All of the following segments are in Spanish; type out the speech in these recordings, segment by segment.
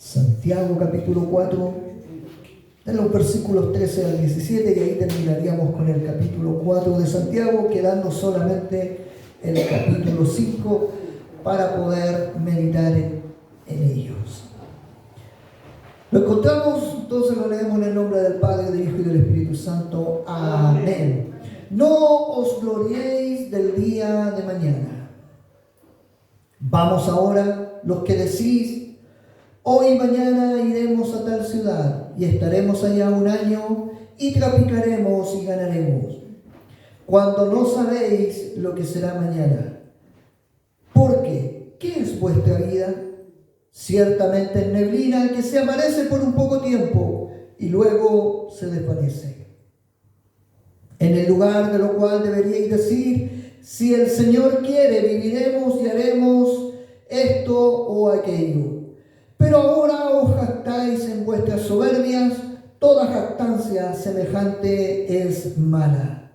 Santiago capítulo 4, de los versículos 13 al 17, y ahí terminaríamos con el capítulo 4 de Santiago, quedando solamente el capítulo 5 para poder meditar en ellos. Lo encontramos, entonces lo leemos en el nombre del Padre, del Hijo y del Espíritu Santo. Amén. No os gloriéis del día de mañana. Vamos ahora, los que decís, hoy y mañana iremos a tal ciudad y estaremos allá un año y traficaremos y ganaremos, cuando no sabéis lo que será mañana. Porque, ¿qué es vuestra vida? Ciertamente es neblina que se amanece por un poco tiempo y luego se desvanece. En el lugar de lo cual deberíais decir, si el Señor quiere, viviremos y haremos esto o aquello. Pero ahora os jactáis en vuestras soberbias, toda jactancia semejante es mala.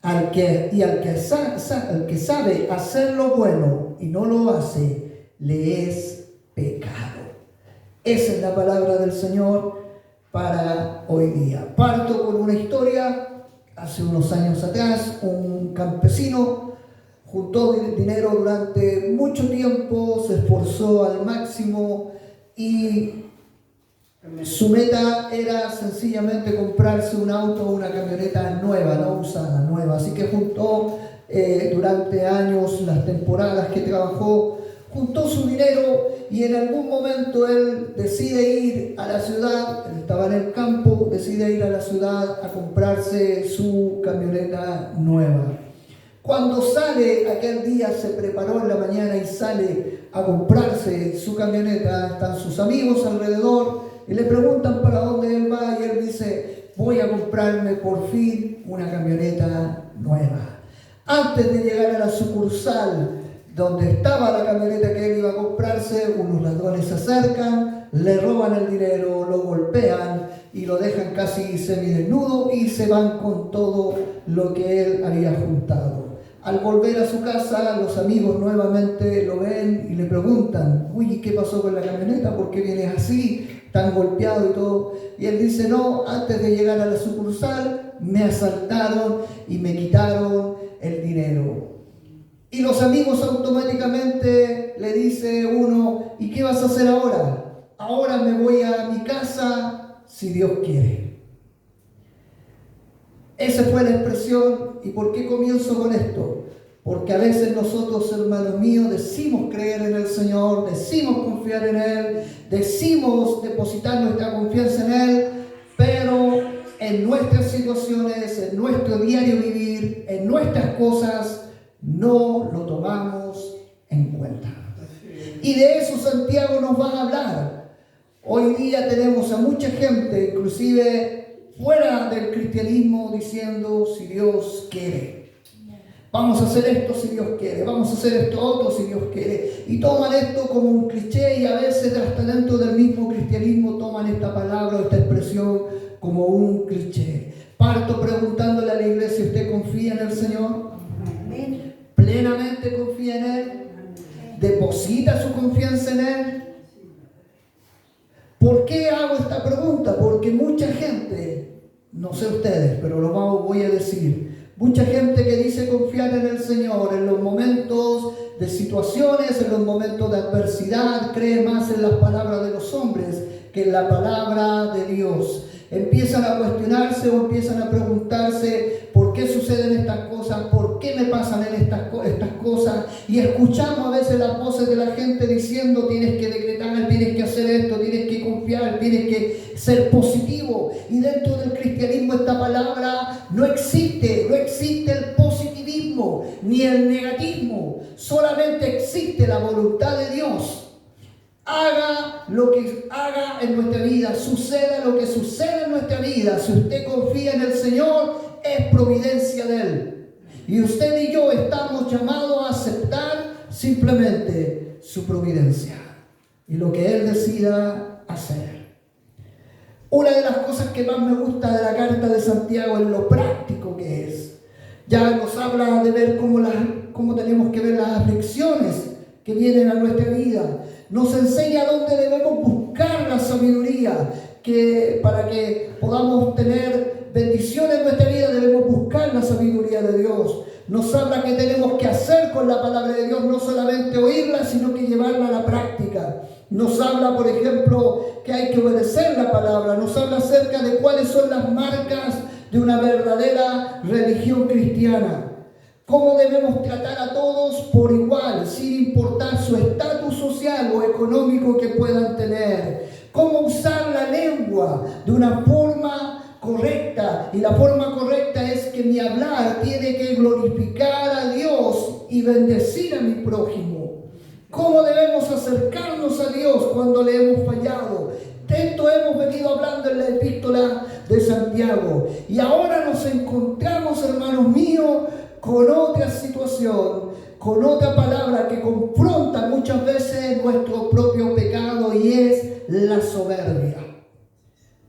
Al que sabe hacer lo bueno y no lo hace, le es pecado. Esa es la palabra del Señor para hoy día. Parto con una historia. Hace unos años atrás, un campesino juntó dinero durante mucho tiempo, se esforzó al máximo y su meta era sencillamente comprarse un auto o una camioneta nueva, no usada, nueva. Así que juntó durante años, las temporadas que trabajó, juntó su dinero y en algún momento él decide ir a la ciudad, él estaba en el campo, decide ir a la ciudad a comprarse su camioneta nueva. Cuando sale aquel día, se preparó en la mañana y sale a comprarse su camioneta, están sus amigos alrededor y le preguntan para dónde él va y él dice, voy a comprarme por fin una camioneta nueva. Antes de llegar a la sucursal donde estaba la camioneta que él iba a comprarse, unos ladrones se acercan, le roban el dinero, lo golpean y lo dejan casi semidesnudo y se van con todo lo que él había juntado. Al volver a su casa, los amigos nuevamente lo ven y le preguntan, uy, ¿qué pasó con la camioneta? ¿Por qué vienes así, tan golpeado y todo? Y él dice, no, antes de llegar a la sucursal me asaltaron y me quitaron el dinero. Y los amigos automáticamente le dice uno, ¿y qué vas a hacer ahora? Ahora me voy a mi casa si Dios quiere. Esa fue la expresión. ¿Y por qué comienzo con esto? Porque a veces nosotros, hermanos míos, decimos creer en el Señor, decimos confiar en Él, decimos depositar nuestra confianza en Él, pero en nuestras situaciones, en nuestro diario vivir, en nuestras cosas, no lo tomamos en cuenta. Y de eso Santiago nos va a hablar. Hoy día tenemos a mucha gente, inclusive fuera del cristianismo, diciendo, si Dios quiere. Vamos a hacer esto si Dios quiere, vamos a hacer esto otro si Dios quiere. Y toman esto como un cliché y a veces hasta dentro del mismo cristianismo toman esta palabra o esta expresión como un cliché. Parto preguntándole a la iglesia, ¿usted confía en el Señor? Amén. ¿Plenamente confía en Él? ¿Deposita su confianza en Él? ¿Por qué hago esta pregunta? Porque mucha gente, no sé ustedes, pero lo voy a decir, mucha gente que dice confiar en el Señor en los momentos de situaciones, en los momentos de adversidad, cree más en las palabras de los hombres que en la palabra de Dios. Empiezan a cuestionarse o empiezan a preguntarse por qué suceden estas cosas, por qué me pasan en estas cosas. Y escuchamos a veces las voces de la gente diciendo tienes que decretar, tienes que hacer esto, tienes que confiar, tienes que ser positivo. Y dentro del cristianismo esta palabra no existe el positivismo ni el negativismo. Solamente existe la voluntad de Dios. Haga lo que haga en nuestra vida, suceda lo que suceda en nuestra vida. Si usted confía en el Señor, es providencia de Él. Y usted y yo estamos llamados a aceptar simplemente su providencia y lo que Él decida hacer. Una de las cosas que más me gusta de la carta de Santiago es lo práctico que es. Ya nos habla de ver cómo tenemos que ver las aflicciones que vienen a nuestra vida. Nos enseña dónde debemos para que podamos tener bendiciones en nuestra vida, debemos buscar la sabiduría de Dios. Nos habla que tenemos que hacer con la palabra de Dios, no solamente oírla, sino que llevarla a la práctica. Nos habla, por ejemplo, que hay que obedecer la palabra. Nos habla acerca de cuáles son las marcas de una verdadera religión cristiana. Cómo debemos tratar a todos por igual, sin importar su estatus social o económico que puedan tener. Cómo usar la lengua de una forma correcta. Y la forma correcta es que mi hablar tiene que glorificar a Dios y bendecir a mi prójimo. Cómo debemos acercarnos a Dios cuando le hemos fallado. De esto hemos venido hablando en la epístola de Santiago. Y ahora nos encontramos, hermanos míos, con otra situación, con otra palabra que confronta muchas veces nuestro propio pecado, y es la soberbia.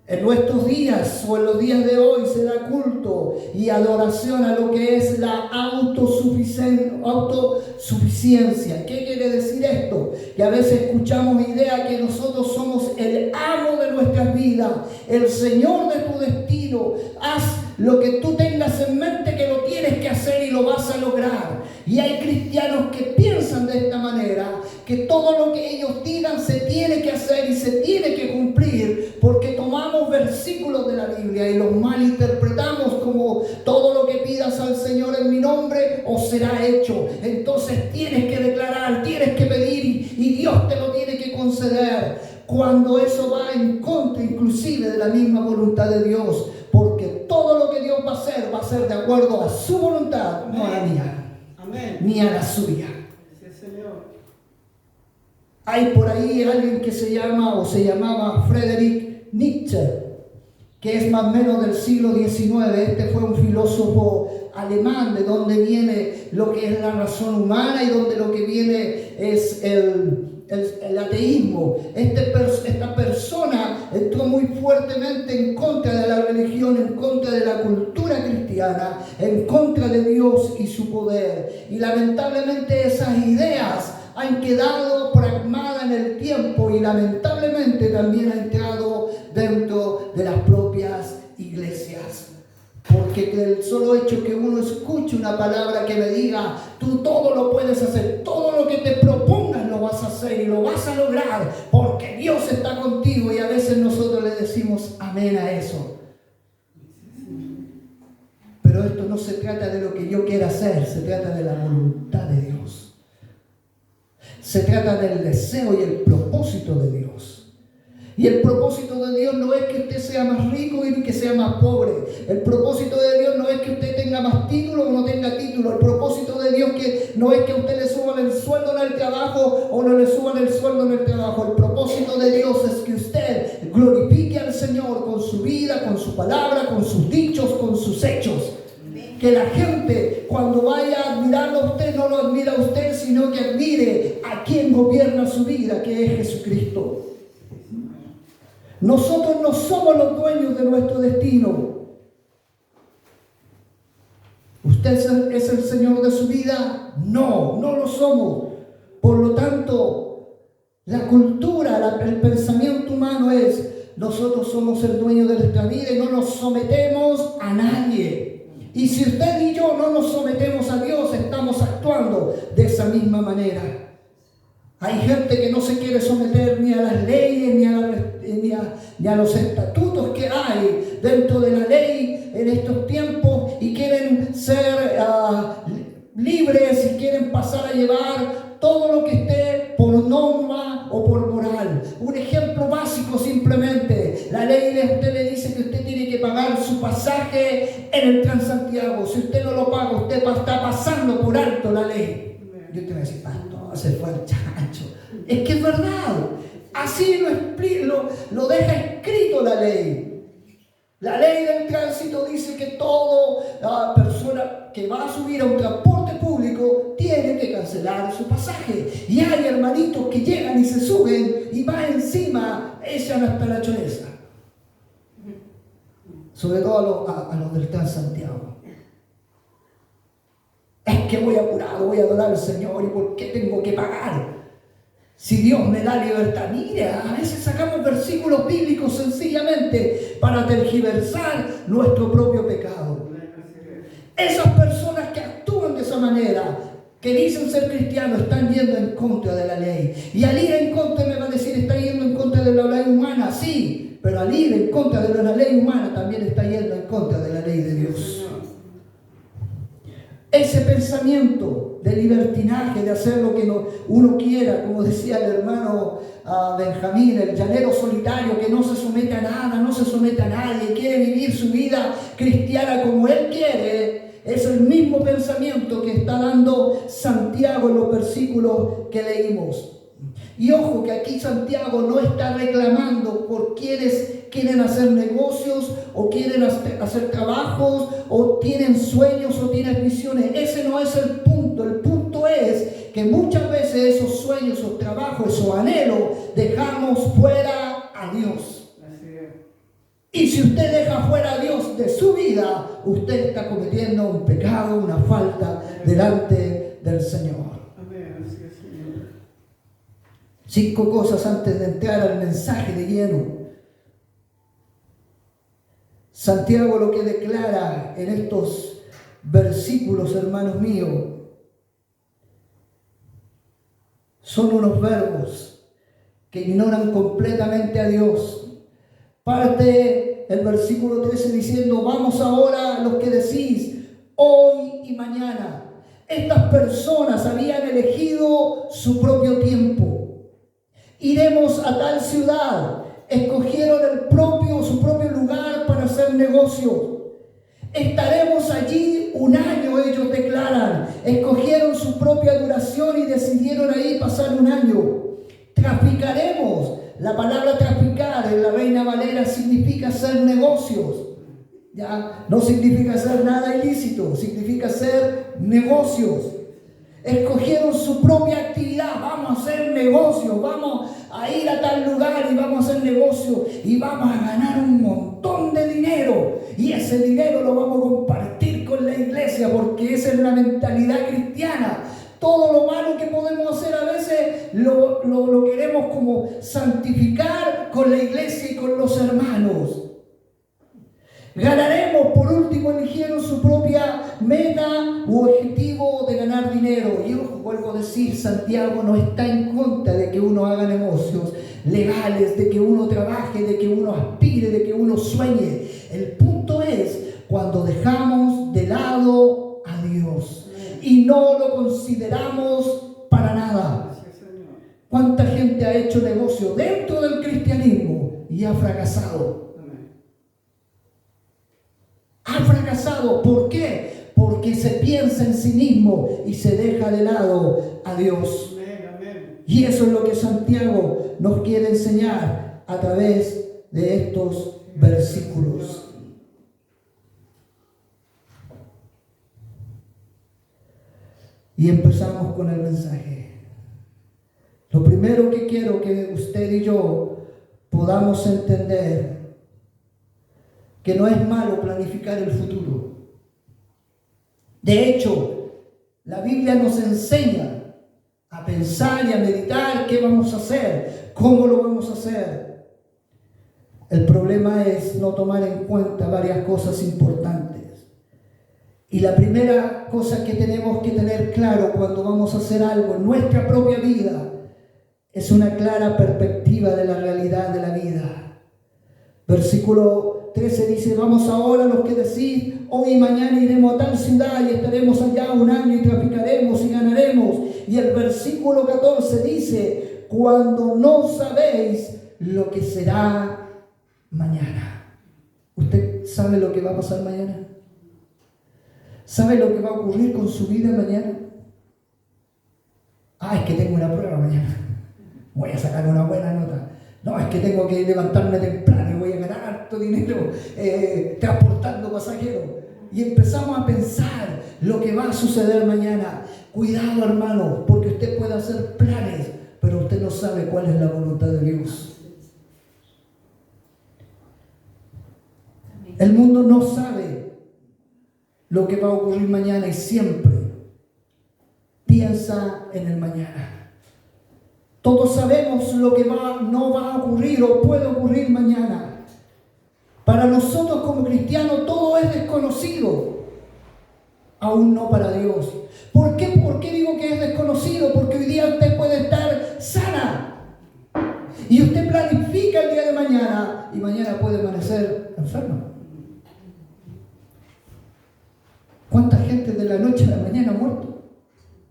En nuestros días o en los días de hoy se da culto y adoración a lo que es la autosuficiencia. ¿Qué quiere decir esto? Que a veces escuchamos idea que nosotros somos el amo de nuestras vidas, el Señor de tu destino. Haz lo que tú tengas en mente que lo tienes que hacer y lo vas a lograr. Y hay cristianos que piensan de esta manera, que todo lo que ellos digan se tiene que hacer y se tiene que cumplir, porque tomamos versículos de la Biblia y los malinterpretamos como todo lo que pidas al Señor en mi nombre os será hecho. Entonces tienes que declarar, tienes que pedir y Dios te lo tiene que conceder, cuando eso va en contra inclusive de la misma voluntad de Dios, porque todo lo que Dios va a ser de acuerdo a su voluntad, no a la mía. Amén. Ni a la suya. Sí, Señor. Hay por ahí alguien que se llamaba Friedrich Nietzsche, que es más o menos del siglo XIX. Este fue un filósofo alemán, de donde viene lo que es la razón humana y donde lo que viene es el ateísmo. Esta persona entró muy fuertemente en contra de la religión, en contra de la cultura cristiana, en contra de Dios y su poder. Y lamentablemente esas ideas han quedado plasmadas en el tiempo y lamentablemente también han entrado dentro de las propias iglesias. Porque el solo hecho que uno escuche una palabra que me diga, tú todo lo puedes hacer, todo lo que te propongas lo vas a hacer y lo vas a lograr, porque Dios está contigo, y a veces nosotros le decimos amén a eso. Pero esto no se trata de lo que yo quiera hacer, se trata de la voluntad de Dios. Se trata del deseo y el propósito de Dios. Y el propósito de Dios no es que usted sea más rico y que sea más pobre. El propósito de Dios no es que usted tenga más título o no tenga título. El propósito de Dios no es que a usted le suban el sueldo en el trabajo o no le suban el sueldo en el trabajo. El propósito de Dios es que usted glorifique al Señor con su vida, con su palabra, con sus dichos, con sus hechos. Que la gente, cuando vaya a admirarlo a usted, no lo admira a usted, sino que admire a quien gobierna su vida, que es Jesucristo. Nosotros no somos los dueños de nuestro destino. ¿Usted es el Señor de su vida? No, no lo somos. Por lo tanto, la cultura, el pensamiento humano es, nosotros somos el dueño de nuestra vida y no nos sometemos a nadie. Y si usted y yo no nos sometemos a Dios, estamos actuando de esa misma manera. Hay gente que no se quiere someter ni a las leyes, ni a los estatutos que hay dentro de la ley en estos tiempos, y quieren ser libres y quieren pasar a llevar todo lo que esté por norma o por moral. Un ejemplo básico simplemente, la ley a usted le dice que usted tiene que pagar su pasaje en el Transantiago. Si usted no lo paga, usted está pasando por alto la ley. Y usted va a decir, pastor, se fue el chancho. Es que es verdad. Así lo deja escrito la ley. La ley del tránsito dice que toda persona que va a subir a un transporte público tiene que cancelar su pasaje. Y hay hermanitos que llegan y se suben y va encima, echan hasta la choreza. Sobre todo a los del Transantiago. Es que voy apurado, voy a adorar al Señor, ¿y por qué tengo que pagar? Si Dios me da libertad. Mira, a veces sacamos versículos bíblicos dijo sencillamente para tergiversar nuestro propio pecado. Esas personas que actúan de esa manera, que dicen ser cristianos, están yendo en contra de la ley. Y al ir en contra me va a decir, está yendo en contra de la ley humana. Sí, pero al ir en contra de la ley humana también está yendo en contra de la ley de Dios. Ese pensamiento de libertinaje, de hacer lo que uno quiera, como decía el hermano Benjamín, el llanero solitario que no se somete a nada, no se somete a nadie, quiere vivir su vida cristiana como él quiere, es el mismo pensamiento que está dando Santiago en los versículos que leímos. Y ojo que aquí Santiago no está reclamando por quienes quieren hacer negocios o quieren hacer trabajos o tienen sueños o tienen visiones. Ese no es el punto. El punto es que muchas veces esos sueños o trabajos o anhelos dejamos fuera a Dios. Y si usted deja fuera a Dios de su vida, usted está cometiendo un pecado, una falta delante del Señor. 5 cosas antes de entrar al mensaje de lleno. Santiago lo que declara en estos versículos, hermanos míos, son unos verbos que ignoran completamente a Dios. Parte el versículo 13 diciendo, vamos ahora los que decís, hoy y mañana. Estas personas habían elegido su propio tiempo. Iremos a tal ciudad. Escogieron su propio lugar para hacer negocios. Estaremos allí un año, ellos declaran. Escogieron su propia duración y decidieron ahí pasar un año. Traficaremos. La palabra traficar en la Reina Valera significa hacer negocios. Ya no significa hacer nada ilícito, significa hacer negocios. Escogieron su propia actividad, vamos a hacer negocios, vamos a ir a tal lugar y vamos a hacer negocios y vamos a ganar un montón de dinero y ese dinero lo vamos a compartir con la iglesia porque esa es la mentalidad cristiana. Todo lo malo que podemos hacer a veces lo queremos como santificar con la iglesia y con los hermanos. Ganaremos, por último, eligieron su propia meta u objetivo de ganar dinero. Y ojo, vuelvo a decir, Santiago no está en contra de que uno haga negocios legales, de que uno trabaje, de que uno aspire, de que uno sueñe. El punto es cuando dejamos de lado a Dios y no lo consideramos para nada. ¿Cuánta gente ha hecho negocio dentro del cristianismo y ha fracasado? Ha fracasado. ¿Por qué? Porque se piensa en sí mismo y se deja de lado a Dios. Y eso es lo que Santiago nos quiere enseñar a través de estos versículos. Y empezamos con el mensaje. Lo primero que quiero que usted y yo podamos entender que no es malo planificar el futuro. De hecho, la Biblia nos enseña a pensar y a meditar qué vamos a hacer, cómo lo vamos a hacer. El problema es no tomar en cuenta varias cosas importantes. Y la primera cosa que tenemos que tener claro cuando vamos a hacer algo en nuestra propia vida es una clara perspectiva de la realidad de la vida. Versículo 13 dice, vamos ahora los que decís, hoy y mañana iremos a tal ciudad y estaremos allá un año y traficaremos y ganaremos. Y el versículo 14 dice, cuando no sabéis lo que será mañana. ¿Usted sabe lo que va a pasar mañana? ¿Sabe lo que va a ocurrir con su vida mañana? Es que tengo una prueba mañana. Voy a sacar una buena nota. No, es que tengo que levantarme temprano y voy a ganar harto dinero transportando pasajeros. Y empezamos a pensar lo que va a suceder mañana. Cuidado, hermano, porque usted puede hacer planes, pero usted no sabe cuál es la voluntad de Dios. El mundo no sabe lo que va a ocurrir mañana y siempre piensa en el mañana. Todos sabemos lo que no va a ocurrir o puede ocurrir mañana. Para nosotros como cristianos todo es desconocido. Aún no para Dios. ¿Por qué? ¿Por qué digo que es desconocido? Porque hoy día usted puede estar sana. Y usted planifica el día de mañana y mañana puede amanecer enfermo. ¿Cuánta gente de la noche a la mañana ha muerto?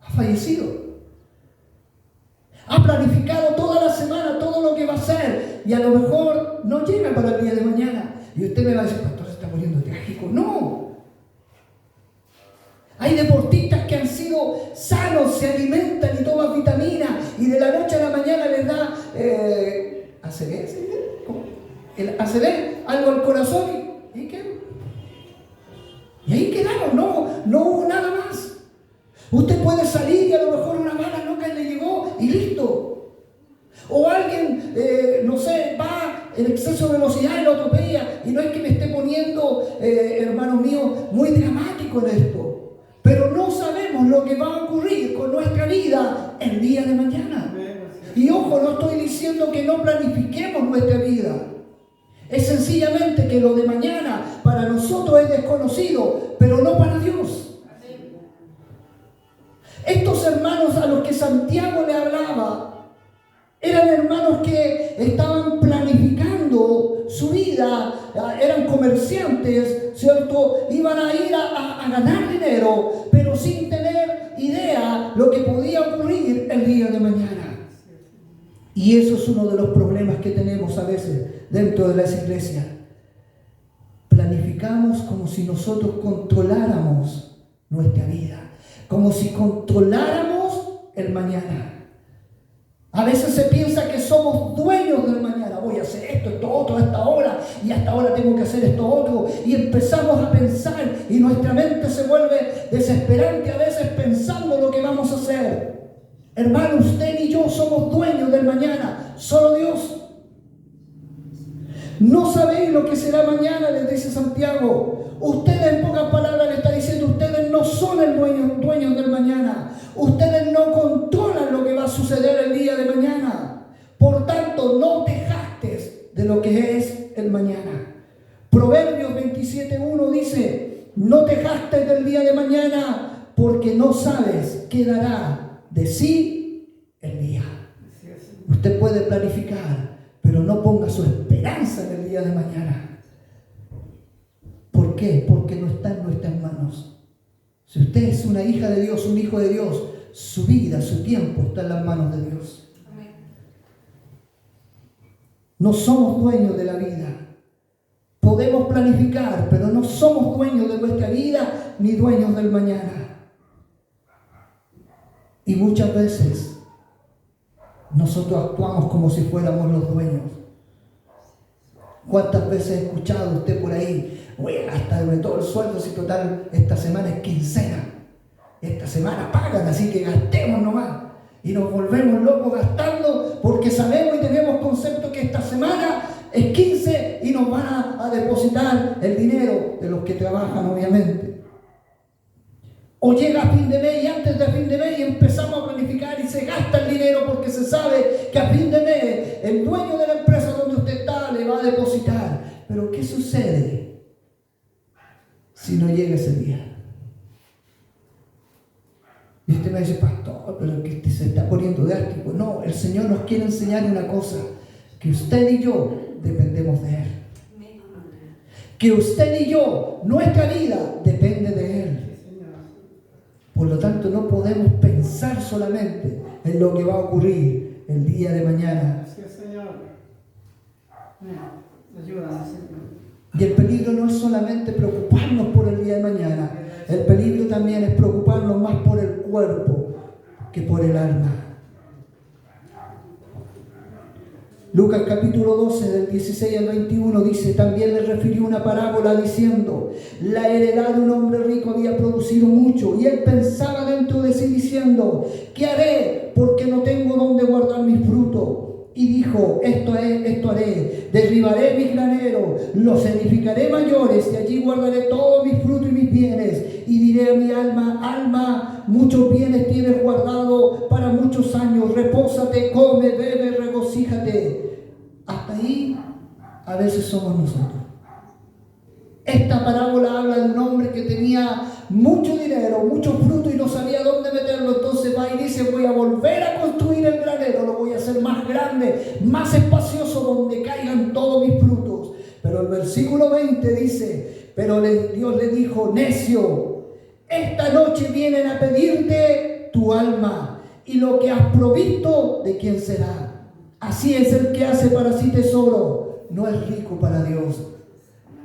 Ha fallecido. Ha planificado toda la semana todo lo que va a hacer y a lo mejor no llega para el día de mañana. Y usted me va a decir, pastor, se está muriendo trágico. No. Hay deportistas que han sido sanos, se alimentan y toman vitaminas y de la noche a la mañana les da ACV, algo al corazón y ¿qué? Y ahí quedaron, no hubo nada más. Usted puede salir y a lo mejor una bala loca le llegó y listo. O alguien, va en exceso de velocidad y lo atropella. Y no es que me esté poniendo, hermano mío, muy dramático en esto. Pero no sabemos lo que va a ocurrir con nuestra vida el día de mañana. Y ojo, no estoy diciendo que no planifiquemos nuestra vida. Es sencillamente que lo de mañana para nosotros es desconocido, pero no para Dios. Estos hermanos a los que Santiago le hablaba eran hermanos que estaban planificando su vida, eran comerciantes, ¿cierto? Iban a ir a ganar dinero, pero sin tener idea lo que podía ocurrir el día de mañana. Y eso es uno de los problemas que tenemos a veces dentro de las iglesias. Planificamos como si nosotros controláramos nuestra vida, como si controláramos el mañana. A veces se piensa que somos dueños del mañana. Voy a hacer esto otro, a esta hora, y hasta ahora tengo que hacer esto otro. Y empezamos a pensar y nuestra mente se vuelve desesperante a veces pensando lo que vamos a hacer. Hermano, usted y yo somos dueños del mañana, solo Dios. No sabéis lo que será mañana, les dice Santiago. Ustedes, en pocas palabras, le está diciendo, ustedes no son el dueños del mañana. Ustedes no controlan lo que va a suceder el día de mañana. Por tanto, no te jactes de lo que es el mañana. Proverbios 27:1 dice, no te jactes del día de mañana, porque no sabes qué dará de sí el día. Usted puede planificar, pero no ponga su esperanza en el día de mañana. ¿Por qué? Porque no está en nuestras manos. Si usted es una hija de Dios, un hijo de Dios, su vida, su tiempo está en las manos de Dios. No somos dueños de la vida. Podemos planificar, pero no somos dueños de nuestra vida ni dueños del mañana. Y muchas veces nosotros actuamos como si fuéramos los dueños. ¿Cuántas veces he escuchado usted por ahí? Voy a gastarme todo el sueldo, si total esta semana es quincena. Esta semana pagan, así que gastemos nomás. Y nos volvemos locos gastando porque sabemos y tenemos concepto que esta semana es 15 y nos van a depositar el dinero de los que trabajan, obviamente. O llega a fin de mes y antes de fin de mes empezamos a planificar y se gasta el dinero porque se sabe que a fin de mes el dueño de la empresa donde usted está le va a depositar. Pero ¿qué sucede si no llega ese día? Y usted me dice, pastor, pero que usted se está poniendo drástico. No, el Señor nos quiere enseñar una cosa, que usted y yo dependemos de Él. Que usted y yo, nuestra vida depende de Él. Por lo tanto, no podemos pensar solamente en lo que va a ocurrir el día de mañana. Y el peligro no es solamente preocuparnos por el día de mañana. El peligro también es preocuparnos más por el cuerpo que por el alma. Lucas capítulo 12 del 16 al 21 dice, también le refirió una parábola diciendo, la heredad de un hombre rico había producido mucho y él pensaba dentro de sí diciendo, ¿qué haré? Porque no tengo dónde guardar mis frutos. Y dijo, esto haré, derribaré mis graneros, los edificaré mayores y allí guardaré todos mis frutos y mis bienes. Y diré a mi alma, alma, muchos bienes tienes guardado para muchos años. Repósate, come, bebe, regocíjate. Hasta ahí a veces somos nosotros. Esta parábola habla de un hombre que tenía mucho dinero, mucho fruto y no sabía dónde meterlo. Entonces va y dice: voy a volver a construir el granero, lo voy a hacer más grande, más espacioso, donde caigan todos mis frutos. Pero el versículo 20 dice: pero Dios le dijo: necio, esta noche vienen a pedirte tu alma, y lo que has provisto, ¿de quién será? Así es el que hace para sí tesoro, no es rico para Dios.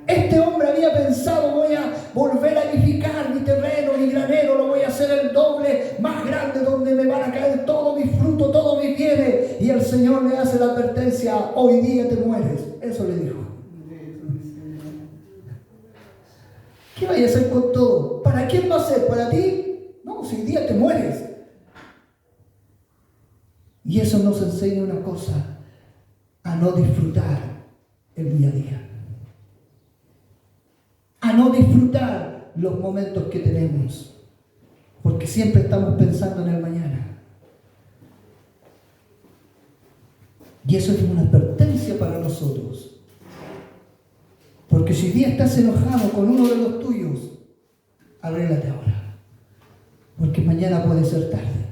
Este hombre había pensado: voy a volver a edificar mi terreno, mi granero, lo voy a hacer el doble, más grande, donde me van a caer todos mis frutos, todos mis bienes. Y el Señor le hace la advertencia: hoy día te mueres. Eso le dijo. ¿Qué vaya a hacer con todo? ¿Para quién va a ser? ¿Para ti? No, si hoy día te mueres. Y eso nos enseña una cosa: a no disfrutar el día a día. A no disfrutar los momentos que tenemos, porque siempre estamos pensando en el mañana. Y eso es una advertencia para nosotros, porque si hoy día estás enojado con uno de los tuyos, arréglate ahora, porque mañana puede ser tarde.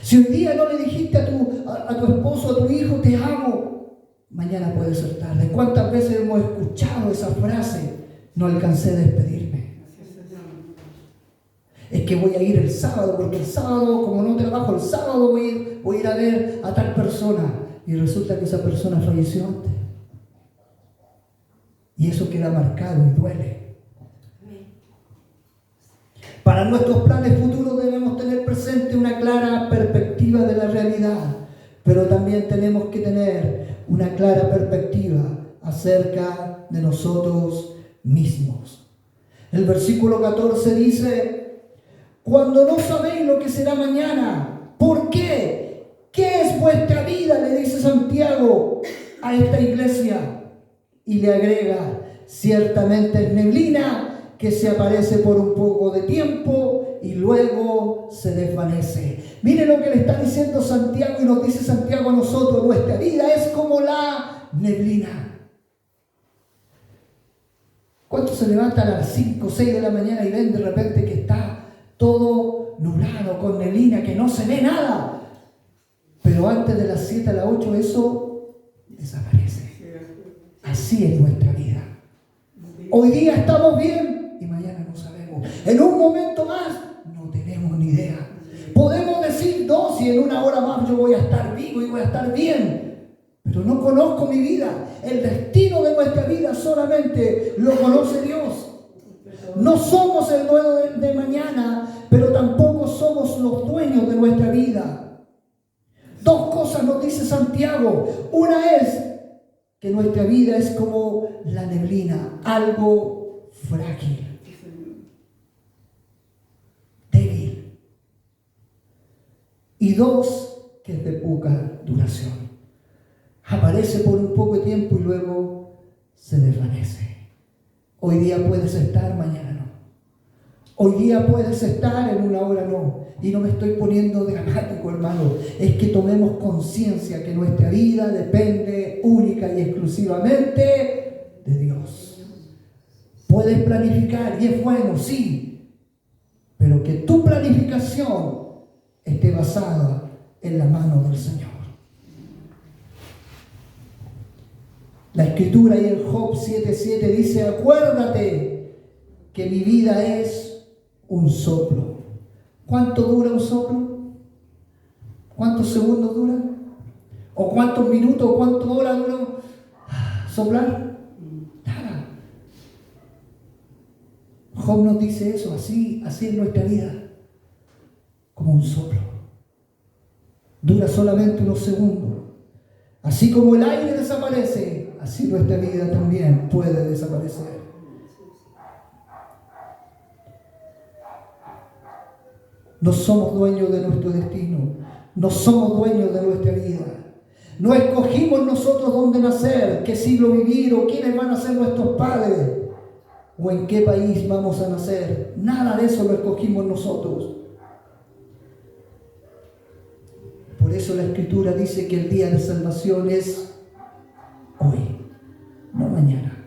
Si hoy día no le dijiste a tu esposo, a tu hijo: te amo, mañana puede ser tarde. ¿Cuántas veces hemos escuchado esa frase? No alcancé a despedirme. Es que voy a ir el sábado, porque el sábado, como no trabajo el sábado, voy a ir a ver a tal persona. Y resulta que esa persona falleció antes. Y eso queda marcado y duele. Para nuestros planes futuros debemos tener presente una clara perspectiva de la realidad, pero también tenemos que tener una clara perspectiva acerca de nosotros mismos. El versículo 14 dice: cuando no sabéis lo que será mañana, ¿por qué? ¿Qué es vuestra vida?, le dice Santiago a esta iglesia. Y le agrega: ciertamente es neblina que se aparece por un poco de tiempo y luego se desvanece. Mire lo que le está diciendo Santiago, y nos dice Santiago a nosotros: nuestra vida es como la neblina. ¿Cuántos se levantan a las 5 o 6 de la mañana y ven de repente que está todo nublado, con neblina, que no se ve nada? Pero antes de las 7 a las 8 eso desaparece. Así es nuestra vida. Hoy día estamos bien y mañana no sabemos. En un momento más no tenemos ni idea. Podemos decir: no, si en una hora más yo voy a estar vivo y voy a estar bien. Pero no conozco mi vida. El destino de nuestra vida solamente lo conoce Dios. No somos el dueño de mañana, pero tampoco somos los dueños de nuestra vida. Dos cosas nos dice Santiago. Una es que nuestra vida es como la neblina, algo frágil, débil. Y dos, que es de poca duración. Aparece por un poco de tiempo y luego se desvanece. Hoy día puedes estar, mañana no. Hoy día puedes estar, en una hora no. Y no me estoy poniendo dramático, hermano. Es que tomemos conciencia que nuestra vida depende única y exclusivamente de Dios. Puedes planificar y es bueno, sí. Pero que tu planificación esté basada en la mano del Señor. La Escritura ahí en Job 7:7 dice: acuérdate que mi vida es un soplo. ¿Cuánto dura un soplo? ¿Cuántos segundos dura? ¿O cuántos minutos? ¿O cuánto hora dura soplar? Nada. Job nos dice eso: así es nuestra vida, como un soplo. Dura solamente unos segundos. Así como el aire desaparece, así nuestra vida también puede desaparecer. No somos dueños de nuestro destino. No somos dueños de nuestra vida. No escogimos nosotros dónde nacer, qué siglo vivir o quiénes van a ser nuestros padres. o en qué país vamos a nacer. Nada de eso lo escogimos nosotros. Por eso la Escritura dice que el día de salvación es hoy, no mañana.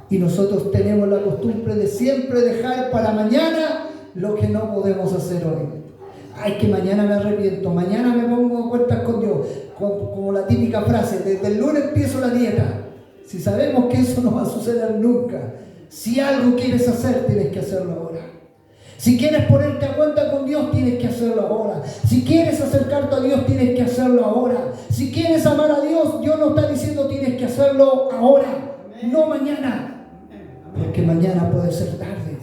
Y nosotros tenemos la costumbre de siempre dejar para mañana lo que no podemos hacer hoy. Ay, que mañana me arrepiento, mañana me pongo a cuentas con Dios. Como la típica frase, desde el lunes empiezo la dieta. Si sabemos que eso no va a suceder nunca. Si algo quieres hacer, tienes que hacerlo ahora. Si quieres ponerte a cuenta con Dios, tienes que hacerlo ahora. Si quieres acercarte a Dios, tienes que hacerlo ahora. Si quieres amar a Dios, Dios nos está diciendo tienes que hacerlo ahora, no mañana. Porque mañana puede ser tarde.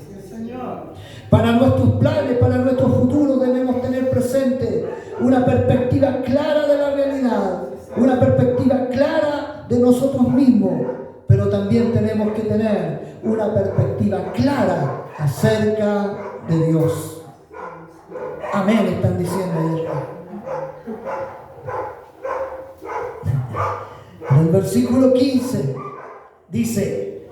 Para nuestros planes, para nuestro futuro, debemos tener presente una perspectiva clara de la realidad, una perspectiva clara de nosotros mismos, pero también tenemos que tener una perspectiva clara acerca de Dios. Amén, están diciendo ahí. En el versículo 15 dice: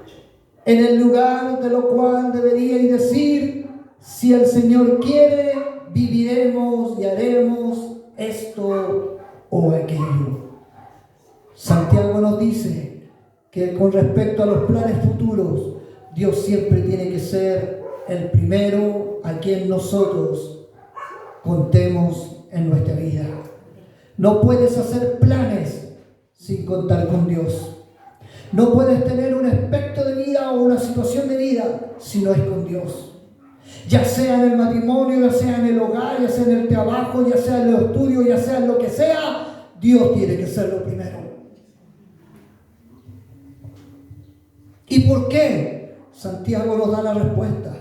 en el lugar de lo cual deberíais decir, si el Señor quiere, viviremos y haremos esto o aquello. Santiago nos dice que con respecto a los planes futuros, Dios siempre tiene que ser el primero a quien nosotros contemos en nuestra vida. No puedes hacer planes sin contar con Dios. No puedes tener un aspecto de vida o una situación de vida si no es con Dios. Ya sea en el matrimonio, ya sea en el hogar, ya sea en el trabajo, ya sea en los estudios, ya sea en lo que sea, Dios tiene que ser lo primero. ¿Y por qué? Santiago nos da la respuesta.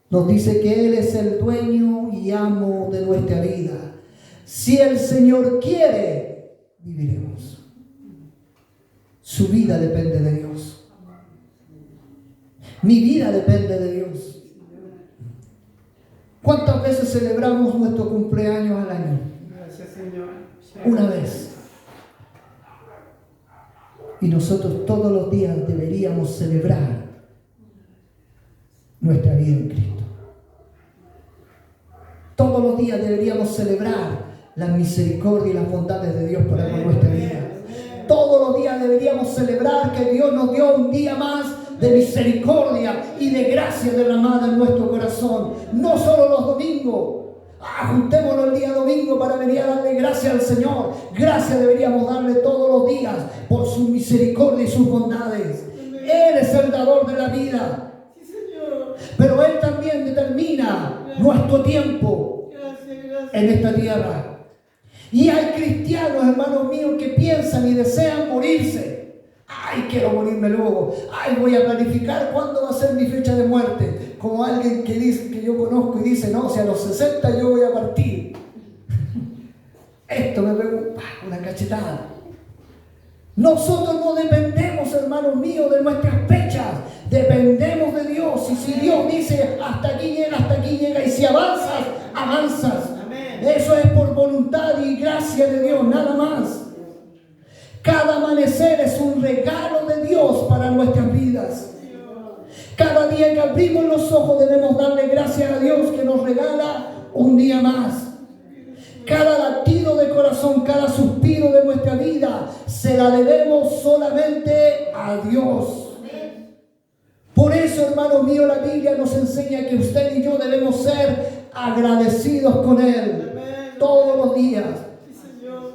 Nos dice que Él es el dueño y amo de nuestra vida. Si el Señor quiere, viviremos. Su vida depende de Dios. Mi vida depende de Dios. ¿Cuántas veces celebramos nuestro cumpleaños al año? Gracias, Señor. Una vez. Y nosotros todos los días deberíamos celebrar nuestra vida en Cristo. Todos los días deberíamos celebrar la misericordia y las bondades de Dios para con nuestra vida. Todos los días deberíamos celebrar que Dios nos dio un día más de misericordia y de gracia derramada en nuestro corazón. No solo los domingos. Juntémonos el día domingo para venir a darle gracias al Señor. Gracias deberíamos darle todos los días por su misericordia y sus bondades. Él es el dador de la vida. Pero Él también determina nuestro tiempo en esta tierra. Y hay cristianos, hermanos míos, que piensan y desean morirse. Ay, quiero morirme luego. Ay, voy a planificar cuándo va a ser mi fecha de muerte. Como alguien que dice, que yo conozco y dice, no, si a los 60 yo voy a partir. Esto me pegó una cachetada. Nosotros no dependemos, hermanos míos, de nuestras fechas. Dependemos de Dios. Y si Dios dice, hasta aquí llega. Y si avanzas, avanzas. Eso es por voluntad y gracia de Dios, nada más. Cada amanecer es un regalo de Dios para nuestras vidas. Cada día que abrimos los ojos debemos darle gracias a Dios que nos regala un día más. Cada latido de corazón, cada suspiro de nuestra vida se la debemos solamente a Dios. Por eso, hermanos míos, la Biblia nos enseña que usted y yo debemos ser agradecidos con Él todos los días.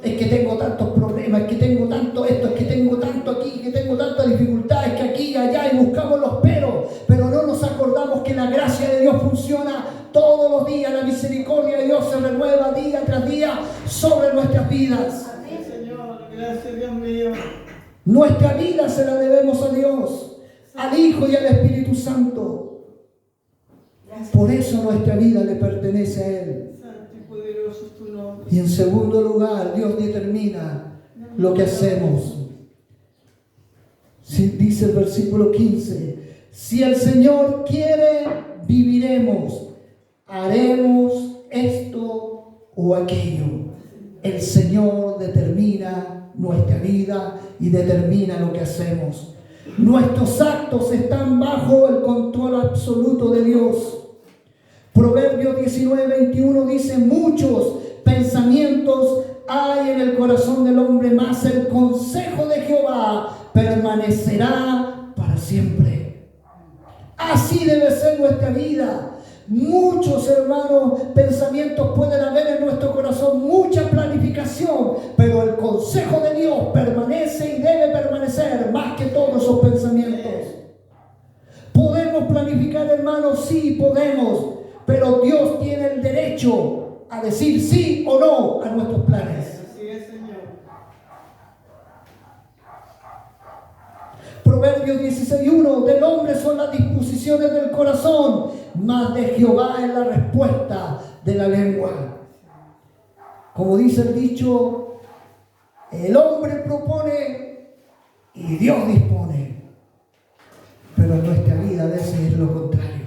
Es que tengo tantos problemas, es que tengo tanto esto, es que tengo tanto aquí, que tengo tantas dificultades, que aquí y allá, y buscamos los pero no nos acordamos que la gracia de Dios funciona todos los días. La misericordia de Dios se renueva día tras día sobre nuestras vidas. Amén, Señor. Gracias, Dios mío. Nuestra vida se la debemos a Dios, al Hijo y al Espíritu Santo. Por eso nuestra vida le pertenece a Él. Y en segundo lugar, Dios determina lo que hacemos. Dice el versículo 15, si el Señor quiere, viviremos, haremos esto o aquello. El Señor determina nuestra vida y determina lo que hacemos. Nuestros actos están bajo el control absoluto de Dios. Proverbios 19:21 dice: muchos pensamientos hay en el corazón del hombre, mas el consejo de Jehová permanecerá para siempre. Así debe ser nuestra vida. Muchos, hermanos, pensamientos pueden haber en nuestro corazón, mucha planificación, pero el consejo de Dios permanece y debe permanecer más que todos esos pensamientos. ¿Podemos planificar, hermanos? Sí, podemos, pero Dios tiene el derecho a decir sí o no a nuestros planes. Así es, Señor. Proverbios 16:1: del hombre son las disposiciones del corazón, mas de Jehová es la respuesta de la lengua. Como dice el dicho, el hombre propone y Dios dispone. Pero en nuestra vida a veces es lo contrario.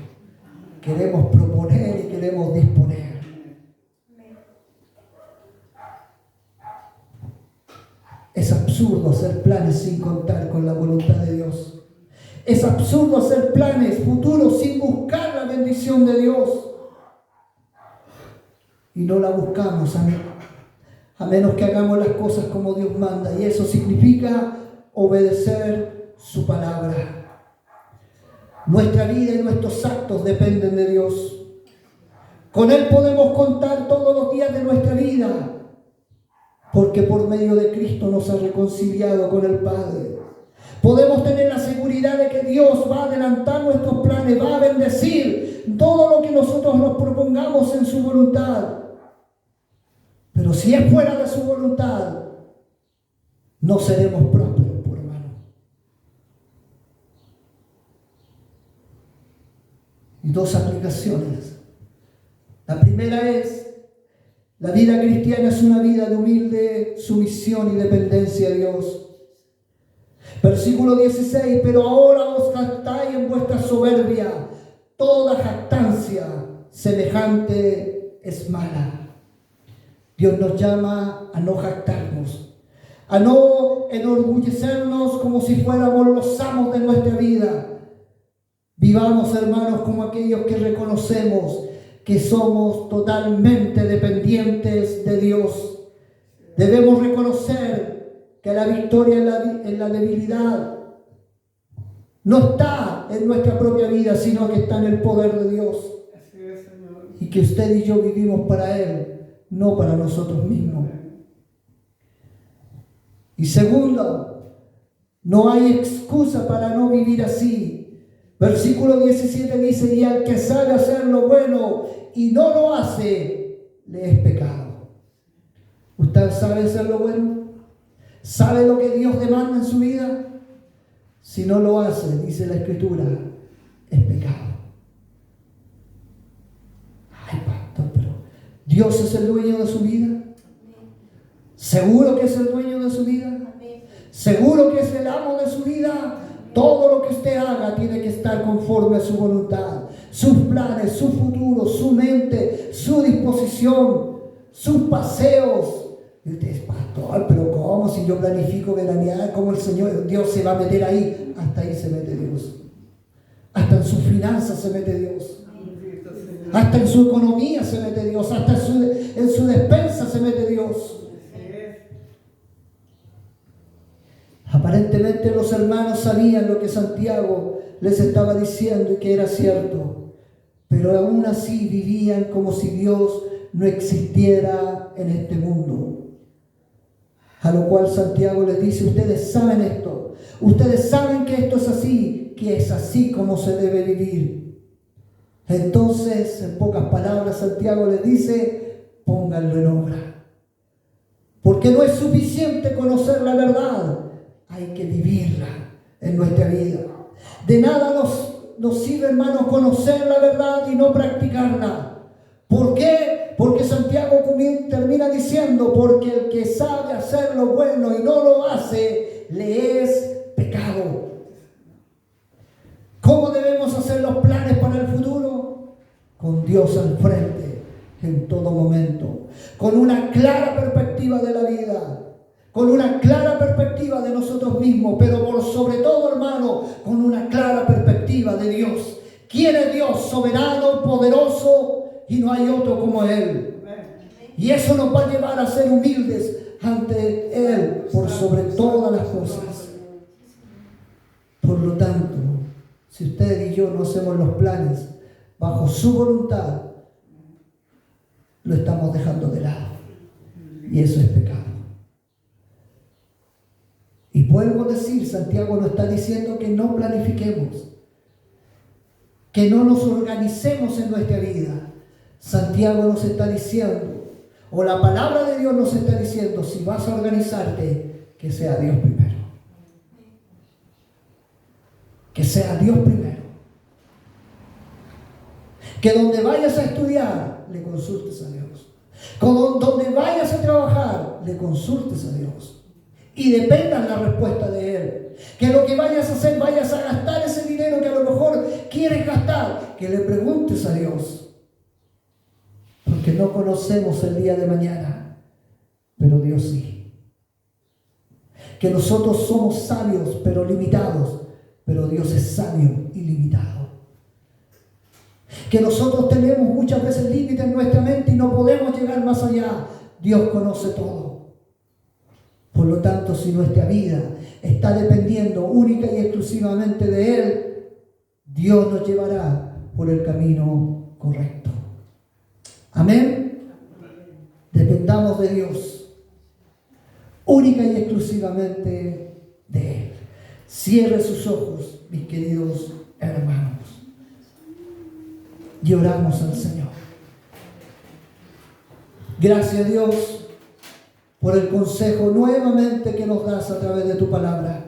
Queremos proponer y queremos disponer. Es absurdo hacer planes sin contar con la voluntad de Dios. Es absurdo hacer planes futuros sin buscar la bendición de Dios. Y no la buscamos, a menos que hagamos las cosas como Dios manda. Y eso significa obedecer su palabra. Nuestra vida y nuestros actos dependen de Dios. Con Él podemos contar todos los días de nuestra vida, porque por medio de Cristo nos ha reconciliado con el Padre. Podemos tener la seguridad de que Dios va a adelantar nuestros planes, va a bendecir todo lo que nosotros nos propongamos en su voluntad. Pero si es fuera de su voluntad, no seremos prósperos, por hermano. Y dos aplicaciones. La primera es: la vida cristiana es una vida de humilde sumisión y dependencia a Dios. Versículo 16: pero ahora os jactáis en vuestra soberbia. Toda jactancia semejante es mala. Dios nos llama a no jactarnos, a no enorgullecernos como si fuéramos los amos de nuestra vida. Vivamos, hermanos, como aquellos que reconocemos que somos totalmente dependientes de Dios. Debemos reconocer que la victoria en la debilidad no está en nuestra propia vida, sino que está en el poder de Dios. Así es, Señor. Y que usted y yo vivimos para Él, no para nosotros mismos. Y segundo, no hay excusa para no vivir así. Versículo 17 dice: y al que sabe hacer lo bueno y no lo hace, le es pecado. ¿Usted sabe hacer lo bueno? ¿Sabe lo que Dios demanda en su vida? Si no lo hace, dice la Escritura, es pecado. Ay, pastor, pero ¿Dios es el dueño de su vida? ¿Seguro que es el dueño de su vida? ¿Seguro que es el amo de su vida? Todo lo que usted haga tiene que estar conforme a su voluntad, sus planes, su futuro, su mente, su disposición, sus paseos. Y usted es: pastor, pero ¿cómo? Si yo planifico veranear, ¿cómo el Señor, Dios se va a meter ahí? Hasta ahí se mete Dios. Hasta en sus finanzas se mete Dios. Hasta en su economía se mete Dios. Hasta en su despensa se mete Dios. Aparentemente los hermanos sabían lo que Santiago les estaba diciendo y que era cierto, pero aún así vivían como si Dios no existiera en este mundo. A lo cual Santiago les dice: ustedes saben esto, ustedes saben que esto es así, que es así como se debe vivir. Entonces, en pocas palabras, Santiago les dice: pónganlo en obra. Porque no es suficiente conocer la verdad, hay que vivirla en nuestra vida. De nada nos sirve, hermanos, conocer la verdad y no practicarla. ¿Por qué? Porque Santiago termina diciendo: porque el que sabe hacer lo bueno y no lo hace, le es pecado. ¿Cómo debemos hacer los planes para el futuro? Con Dios al frente en todo momento, con una clara perspectiva de la vida, con una clara perspectiva de nosotros mismos, pero por sobre todo, hermano, con una clara perspectiva de Dios. ¿Quién es Dios? Soberano, poderoso, y no hay otro como Él. Y eso nos va a llevar a ser humildes ante Él por sobre todas las cosas. Por lo tanto, si usted y yo no hacemos los planes bajo su voluntad, lo estamos dejando de lado. Y eso es pecado. Y vuelvo a decir, Santiago nos está diciendo que no planifiquemos, que no nos organicemos en nuestra vida. Santiago nos está diciendo, o la palabra de Dios nos está diciendo, si vas a organizarte, que sea Dios primero. Que sea Dios primero. Que donde vayas a estudiar, le consultes a Dios. Donde vayas a trabajar, le consultes a Dios. Y dependas la respuesta de Él. Que lo que vayas a hacer, vayas a gastar ese dinero que a lo mejor quieres gastar, que le preguntes a Dios. Porque no conocemos el día de mañana, pero Dios sí. Que nosotros somos sabios, pero limitados, pero Dios es sabio y limitado. Que nosotros tenemos muchas veces límites en nuestra mente y no podemos llegar más allá. Dios conoce todo. Por lo tanto, si nuestra vida está dependiendo única y exclusivamente de Él, Dios nos llevará por el camino correcto. Amén. Dependamos de Dios, única y exclusivamente de Él. Cierre sus ojos, mis queridos hermanos, y oramos al Señor. Gracias, Dios, por el consejo nuevamente que nos das a través de tu palabra.